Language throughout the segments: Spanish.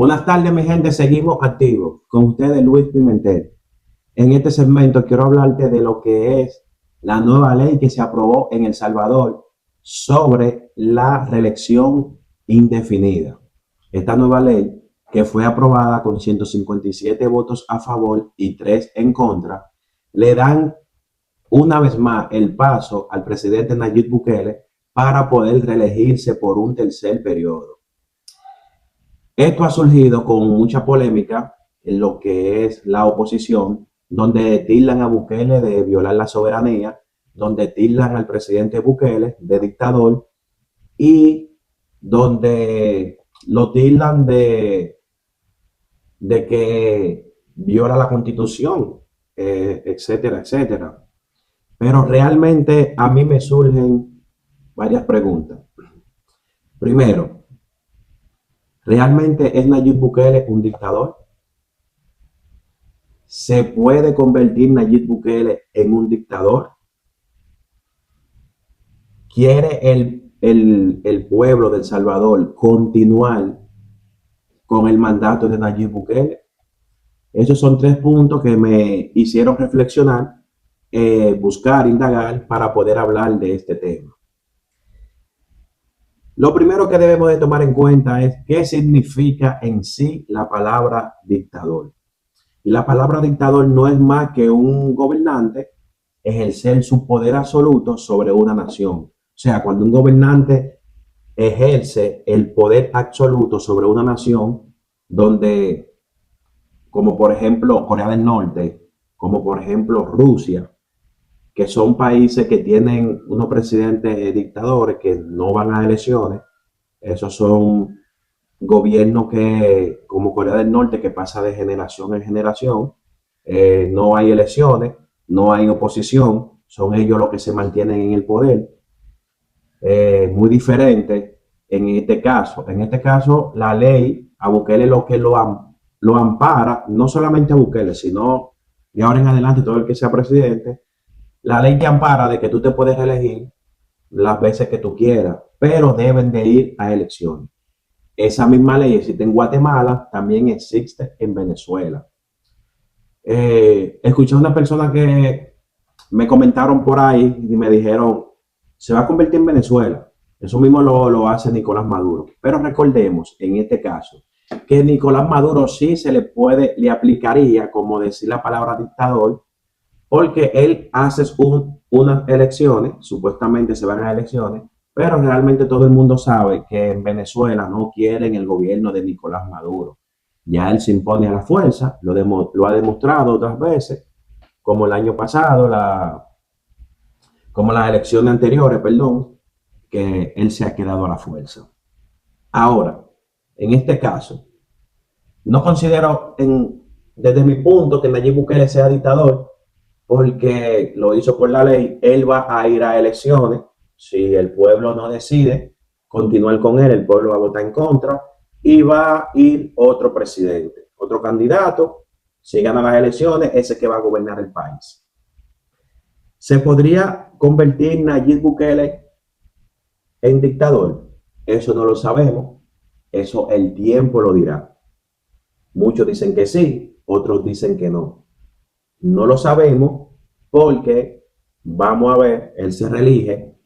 Buenas tardes, mi gente. Seguimos activos con ustedes, Luis Pimentel. En este segmento quiero hablarte de lo que es la nueva ley que se aprobó en El Salvador sobre la reelección indefinida. Esta nueva ley, que fue aprobada con 157 votos a favor y 3 en contra, le dan una vez más el paso al presidente Nayib Bukele para poder reelegirse por un tercer periodo. Esto ha surgido con mucha polémica en lo que es la oposición, donde tildan a Bukele de violar la soberanía, donde tildan al presidente Bukele de dictador y donde lo tildan de que viola la constitución, etcétera, etcétera. Pero realmente a mí me surgen varias preguntas. Primero, ¿realmente es Nayib Bukele un dictador? ¿Se puede convertir Nayib Bukele en un dictador? ¿Quiere el pueblo de El Salvador continuar con el mandato de Nayib Bukele? Esos son tres puntos que me hicieron reflexionar, buscar, indagar para poder hablar de este tema. Lo primero que debemos de tomar en cuenta es qué significa en sí la palabra dictador. Y la palabra dictador no es más que un gobernante ejercer su poder absoluto sobre una nación. O sea, cuando un gobernante ejerce el poder absoluto sobre una nación, donde, como por ejemplo Corea del Norte, como por ejemplo Rusia, que son países que tienen unos presidentes dictadores que no van a elecciones, esos son gobierno que, como Corea del Norte, que pasa de generación en generación, no hay elecciones, no hay oposición, son ellos los que se mantienen en el poder. Muy diferente en este caso. En este caso, la ley a Bukele lo ampara, no solamente a Bukele, sino de ahora en adelante todo el que sea presidente, la ley te ampara de que tú te puedes elegir las veces que tú quieras, pero deben de ir a elecciones. Esa misma ley existe en Guatemala, también existe en Venezuela. Escuché a una persona que me comentaron por ahí y me dijeron, se va a convertir en Venezuela. Eso mismo lo hace Nicolás Maduro. Pero recordemos, en este caso, que Nicolás Maduro sí le aplicaría, como decir la palabra dictador, porque él hace unas elecciones, supuestamente se van a elecciones, pero realmente todo el mundo sabe que en Venezuela no quieren el gobierno de Nicolás Maduro. Ya él se impone a la fuerza, lo ha demostrado otras veces, como el año pasado, como las elecciones anteriores, perdón, que él se ha quedado a la fuerza. Ahora, en este caso, no considero desde mi punto que Nayib Bukele sea dictador, porque lo hizo por la ley. Él va a ir a elecciones. Si el pueblo no decide continuar con él, el pueblo va a votar en contra y va a ir otro presidente, otro candidato. Si gana las elecciones, ese que va a gobernar el país. ¿Se podría convertir Nayib Bukele en dictador? Eso no lo sabemos. Eso el tiempo lo dirá. Muchos dicen que sí, otros dicen que no. No lo sabemos porque, vamos a ver, él se reelige,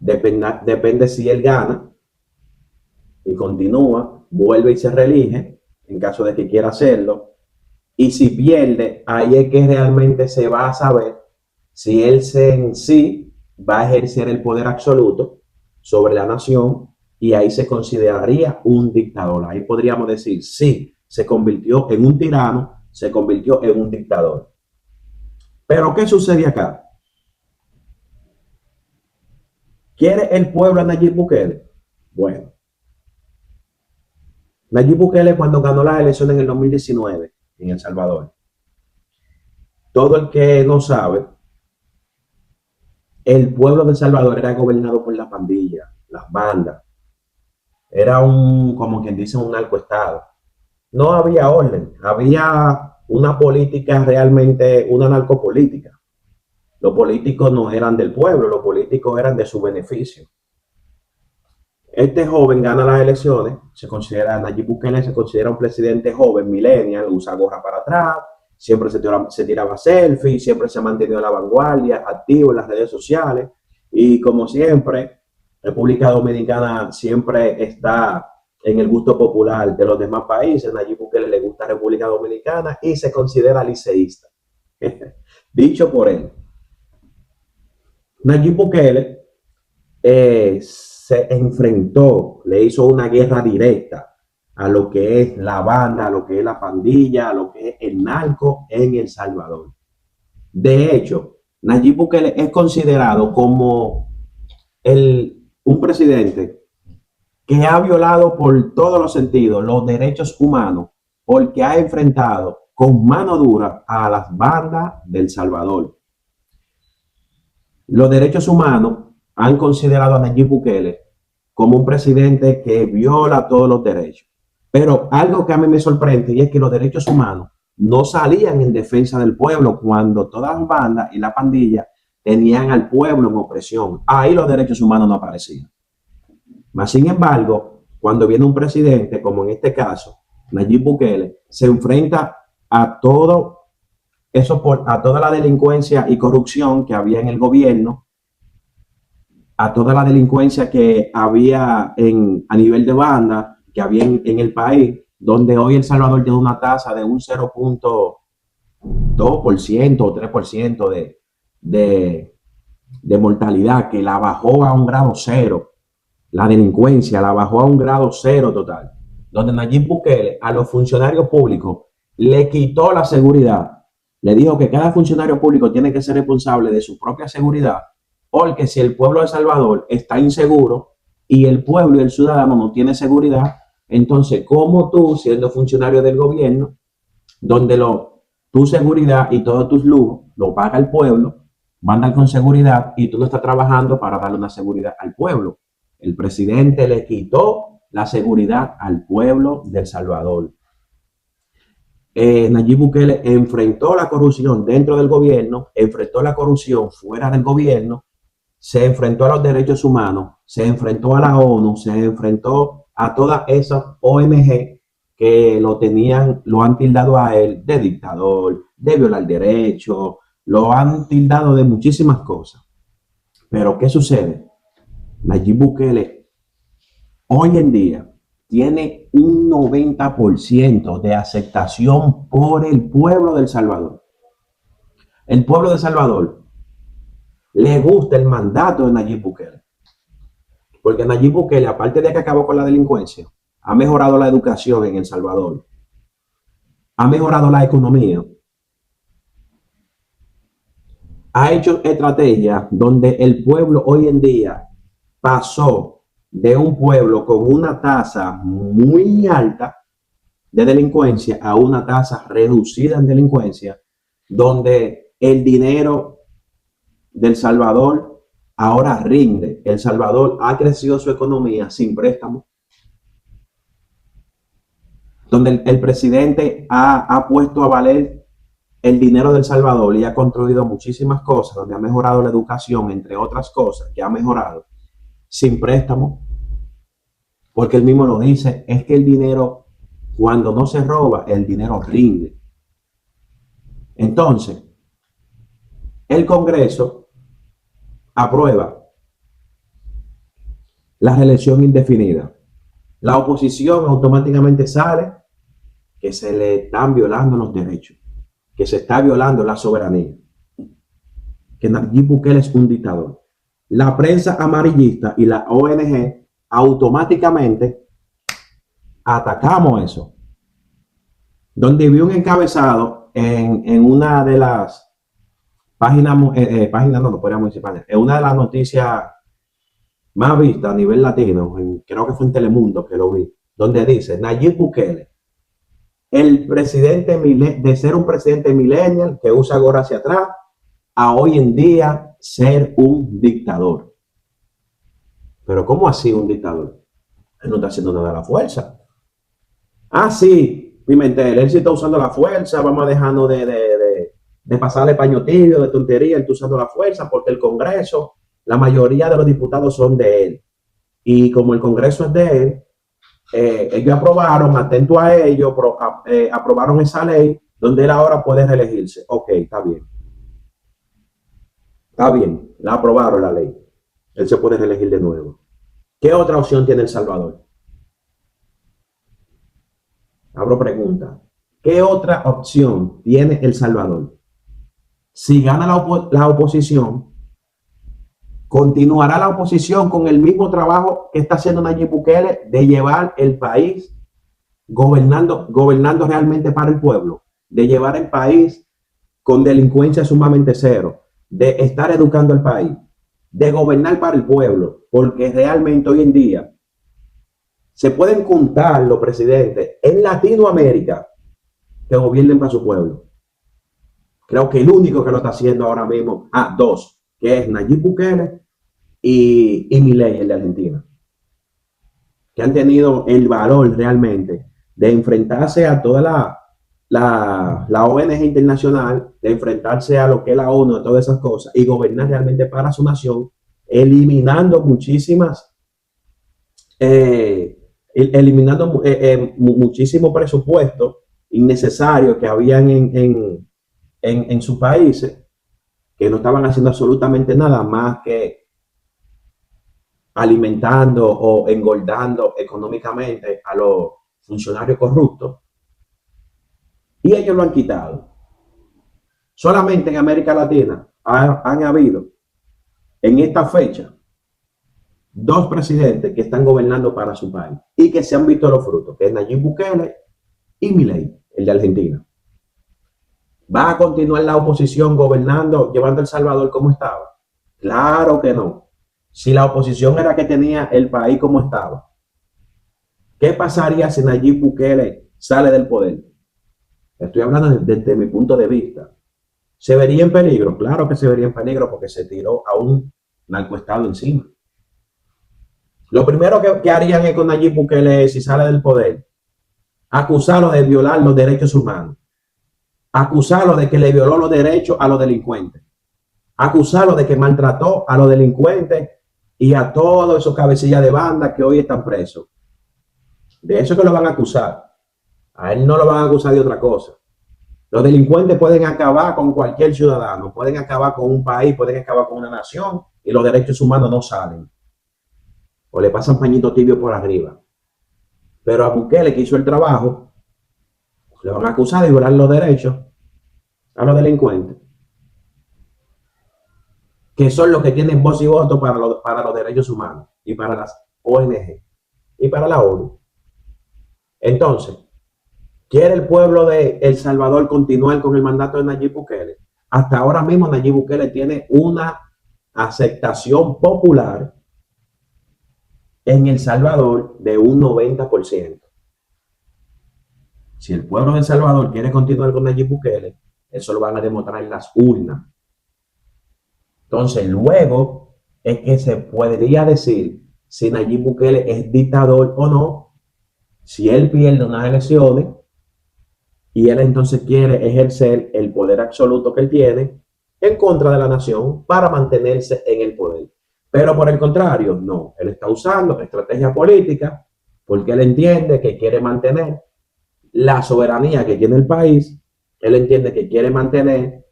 depende si él gana y continúa, vuelve y se reelige en caso de que quiera hacerlo. Y si pierde, ahí es que realmente se va a saber si él en sí va a ejercer el poder absoluto sobre la nación y ahí se consideraría un dictador. Ahí podríamos decir, sí, se convirtió en un tirano, se convirtió en un dictador. Pero ¿qué sucede acá? ¿Quiere el pueblo a Nayib Bukele? Bueno, Nayib Bukele cuando ganó las elecciones en el 2019 en El Salvador, todo el que no sabe, el pueblo de El Salvador era gobernado por la pandilla, las bandas. Era como quien dice, un narcoestado. No había orden, había una política realmente, una narcopolítica. Los políticos no eran del pueblo, los políticos eran de su beneficio. Este joven gana las elecciones, Nayib Bukele se considera un presidente joven, millennial, usa gorra para atrás, siempre se tiraba selfies, siempre se ha mantenido en la vanguardia, activo en las redes sociales y como siempre, República Dominicana siempre está en el gusto popular de los demás países. Nayib Bukele le gusta República Dominicana y se considera liceísta. Dicho por él, Nayib Bukele se enfrentó, le hizo una guerra directa a lo que es la banda, a lo que es la pandilla, a lo que es el narco en El Salvador. De hecho, Nayib Bukele es considerado como un presidente que ha violado por todos los sentidos los derechos humanos porque ha enfrentado con mano dura a las bandas del Salvador. Los derechos humanos han considerado a Nayib Bukele como un presidente que viola todos los derechos. Pero algo que a mí me sorprende y es que los derechos humanos no salían en defensa del pueblo cuando todas las bandas y la pandilla tenían al pueblo en opresión. Ahí los derechos humanos no aparecían. Mas, sin embargo, cuando viene un presidente, como en este caso, Nayib Bukele, se enfrenta a todo eso, a toda la delincuencia y corrupción que había en el gobierno, a toda la delincuencia que había a nivel de banda, que había en el país, donde hoy El Salvador tiene una tasa de un 0.2% o 3% de mortalidad, que la bajó a un grado cero. La delincuencia la bajó a un grado cero total, donde Nayib Bukele a los funcionarios públicos le quitó la seguridad, le dijo que cada funcionario público tiene que ser responsable de su propia seguridad, porque si el pueblo de Salvador está inseguro y el pueblo y el ciudadano no tiene seguridad, entonces, ¿cómo tú, siendo funcionario del gobierno, donde tu seguridad y todos tus lujos lo paga el pueblo, van a andar con seguridad y tú no estás trabajando para darle una seguridad al pueblo? El presidente le quitó la seguridad al pueblo de El Salvador. Nayib Bukele enfrentó la corrupción dentro del gobierno, enfrentó la corrupción fuera del gobierno, se enfrentó a los derechos humanos, se enfrentó a la ONU, se enfrentó a todas esas ONG que lo han tildado a él de dictador, de violar derechos, lo han tildado de muchísimas cosas. Pero ¿qué sucede? Nayib Bukele hoy en día tiene un 90% de aceptación por el pueblo del Salvador. El pueblo de Salvador le gusta el mandato de Nayib Bukele. Porque Nayib Bukele, aparte de que acabó con la delincuencia, ha mejorado la educación en El Salvador, ha mejorado la economía, ha hecho estrategias donde el pueblo hoy en día pasó de un pueblo con una tasa muy alta de delincuencia a una tasa reducida en delincuencia, donde el dinero del Salvador ahora rinde. El Salvador ha crecido su economía sin préstamo, donde el presidente ha puesto a valer el dinero del Salvador y ha construido muchísimas cosas, donde ha mejorado la educación, entre otras cosas que ha mejorado sin préstamo, porque él mismo lo dice, es que el dinero, cuando no se roba, el dinero rinde. Entonces, el Congreso aprueba la reelección indefinida. La oposición automáticamente sale que se le están violando los derechos, que se está violando la soberanía, que Nayib Bukele es un dictador. La prensa amarillista y la ONG automáticamente atacamos eso. Donde vi un encabezado en una de las páginas, no podríamos decir páginas, en una de las noticias más vistas a nivel latino, creo que fue en Telemundo que lo vi, donde dice Nayib Bukele, el presidente de ser un presidente millennial que usa gorra hacia atrás, a hoy en día ser un dictador. Pero ¿cómo así un dictador? Él no está haciendo nada a la fuerza. Ah, sí, Pimentel, él sí está usando la fuerza, vamos a dejarnos de pasarle paño tibio, de tontería, él está usando la fuerza porque el Congreso, la mayoría de los diputados son de él. y como el Congreso es de él, ellos aprobaron, atento a ello, aprobaron esa ley donde él ahora puede reelegirse. Ok, está bien, la aprobaron la ley. Él se puede reelegir de nuevo. ¿Qué otra opción tiene El Salvador? Abro pregunta. ¿Qué otra opción tiene El Salvador? Si gana la oposición, continuará la oposición con el mismo trabajo que está haciendo Nayib Bukele de llevar el país gobernando realmente para el pueblo, de llevar el país con delincuencia sumamente cero, de estar educando al país, de gobernar para el pueblo, porque realmente hoy en día se pueden contar los presidentes en Latinoamérica que gobiernen para su pueblo. Creo que el único que lo está haciendo ahora mismo, dos, que es Nayib Bukele y Milei, el de Argentina, que han tenido el valor realmente de enfrentarse a toda la ONG internacional, de enfrentarse a lo que es la ONU, a todas esas cosas, y gobernar realmente para su nación, eliminando muchísimo presupuesto innecesario que habían en sus países, que no estaban haciendo absolutamente nada más que alimentando o engordando económicamente a los funcionarios corruptos, y ellos lo han quitado. Solamente en América Latina han habido en esta fecha dos presidentes que están gobernando para su país y que se han visto los frutos, que es Nayib Bukele y Milei, el de Argentina. ¿Va a continuar la oposición gobernando, llevando El Salvador como estaba? Claro que no. Si la oposición era que tenía el país como estaba, ¿qué pasaría si Nayib Bukele sale del poder? Estoy hablando desde mi punto de vista. ¿Se vería en peligro? Claro que se vería en peligro porque se tiró a un narcoestado encima. Lo primero que harían es con Nayib Bukele, si sale del poder, acusarlo de violar los derechos humanos, acusarlo de que le violó los derechos a los delincuentes, acusarlo de que maltrató a los delincuentes y a todos esos cabecillas de banda que hoy están presos. De eso que lo van a acusar. A él no lo van a acusar de otra cosa. Los delincuentes pueden acabar con cualquier ciudadano, pueden acabar con un país, pueden acabar con una nación y los derechos humanos no salen. O le pasan pañito tibio por arriba. Pero a Bukele, que hizo el trabajo, le van a acusar de violar los derechos a los delincuentes, que son los que tienen voz y voto para los derechos humanos y para las ONG y para la ONU. Entonces, ¿quiere el pueblo de El Salvador continuar con el mandato de Nayib Bukele? Hasta ahora mismo Nayib Bukele tiene una aceptación popular en El Salvador de un 90%. Si el pueblo de El Salvador quiere continuar con Nayib Bukele, eso lo van a demostrar en las urnas. Entonces, luego es que se podría decir si Nayib Bukele es dictador o no, si él pierde unas elecciones y él entonces quiere ejercer el poder absoluto que él tiene en contra de la nación para mantenerse en el poder. Pero por el contrario, no, él está usando estrategia política porque él entiende que quiere mantener la soberanía que tiene el país, él entiende que quiere mantener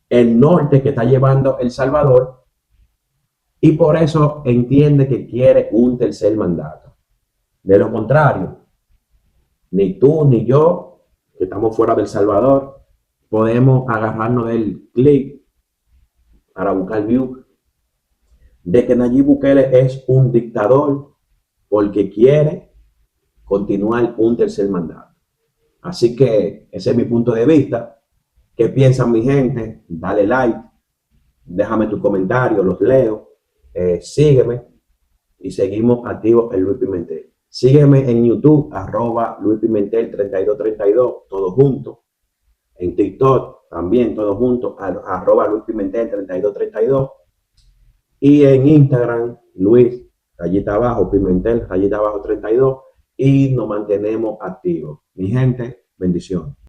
el norte que está llevando El Salvador y por eso entiende que quiere un tercer mandato. De lo contrario, ni tú ni yo, que estamos fuera de El Salvador, podemos agarrarnos del clic para buscar view de que Nayib Bukele es un dictador porque quiere continuar un tercer mandato. Así que ese es mi punto de vista. ¿Qué piensan mi gente? Dale like, déjame tus comentarios, los leo, sígueme y seguimos activos en Luis Pimentel. Sígueme en YouTube, Luis Pimentel 3232, todo junto. En TikTok también, todo junto, Luis Pimentel 3232. Y en Instagram, Luis, rayita abajo, Pimentel, rayita abajo 32. Y nos mantenemos activos. Mi gente, bendiciones.